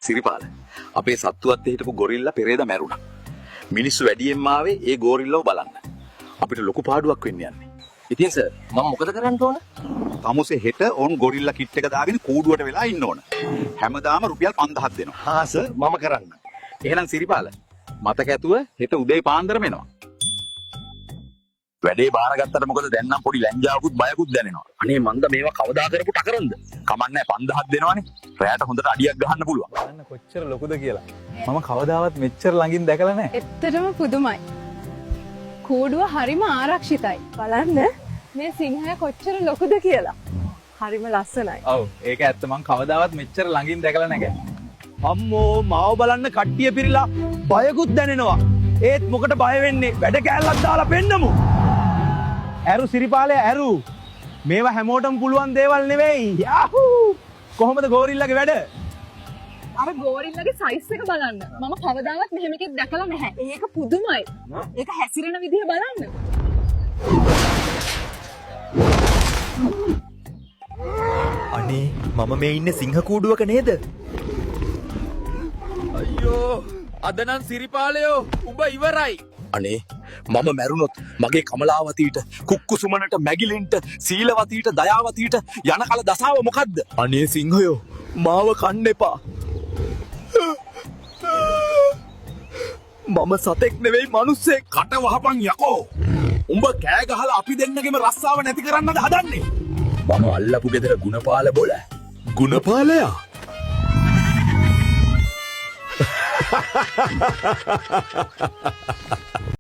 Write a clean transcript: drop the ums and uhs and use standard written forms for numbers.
සිරිපාල අපේ සත්තුවත් හිටපු ගොරිල්ලා පෙරේද මැරුණා. මිනිස්සු වැඩියෙන්ම ආවේ ඒ ගොරිල්ලව බලන්න. අපිට ලොකු පාඩුවක් වෙන්න යන්නේ. ඉතින් සර් මම මොකද කරන්න ඕන? තමුසේ හෙට ඕන් ගොරිල්ලා කිට් එක දාගෙන කූඩුවට වෙලා ඉන්න ඕන. හැමදාම රුපියල් 5000ක් දෙනවා. හා සර් මම කරන්න. එහෙනම් සිරිපාල මතක ඇතුව හෙට උදේ පාන්දරම එනවා. වැඩේ බාරගත්තට මොකද දැන් නම් පොඩි ලැජ්ජාවකුත් බයකුත් දැනෙනවා. අනේ මන්ද මේවා කවදා කරපු ටකරන්ද? කමන්නේ 5000ක් දෙනවනේ. රැයට හොඳට අඩියක් ගහන්න පුළුවන්. බලන්න කොච්චර ලොකුද කියලා. මම කවදාවත් මෙච්චර ළඟින් දැකලා නැහැ. ඇත්තටම පුදුමයි. කූඩුව හරිම ආරක්ෂිතයි. බලන්න මේ සිංහය කොච්චර ලොකුද කියලා. හරිම ලස්සනයි. ඔව් ඒක ඇත්ත මම කවදාවත් මෙච්චර ළඟින් දැකලා නැහැ. අම්මෝ මාව බලන්න කට්ටිය පිරিলা බයකුත් දැනෙනවා. ඒත් මොකට බය වෙන්නේ? වැඩ කෑල්ලක් දාලා පෙන්නමු. ඇරු සිරිපාලේ ඇරු. මේවා හැමෝටම පුළුවන් දේවල් නෙවෙයි. යාහූ! කොහොමද ගෝරිල්ලාගේ වැඩ? අර ගෝරිල්ලාගේ සයිස් එක බලන්න. මම කවදාවත් මෙහෙම එකක් දැකලා නැහැ. ඒක පුදුමයි. ඒක හැසිරෙන විදිය බලන්න. අනේ මම මේ ඉන්නේ සිංහ කූඩුවක නේද? අයියෝ අද නම් සිරිපාලයෝ උඹ ඉවරයි. අනේ මම මැරුණොත් මගේ කමලාවතීට කුක්කුසුමනට මැගිලින්ට සීලවතීට දයාවතීට යන කල දසාව මොකද්ද? අනේ සිංහයෝ මාව කන්න එපා. මම සතෙක් නෙවෙයි මිනිස්සෙක්. කට වහපන් යකෝ. උඹ කෑ ගහලා අපි දෙන්නගෙම රස්සාව නැති කරන්නද හදන්නේ? මම අල්ලපු ගෙදර ගුණපාල බොල. ගුණපාලයා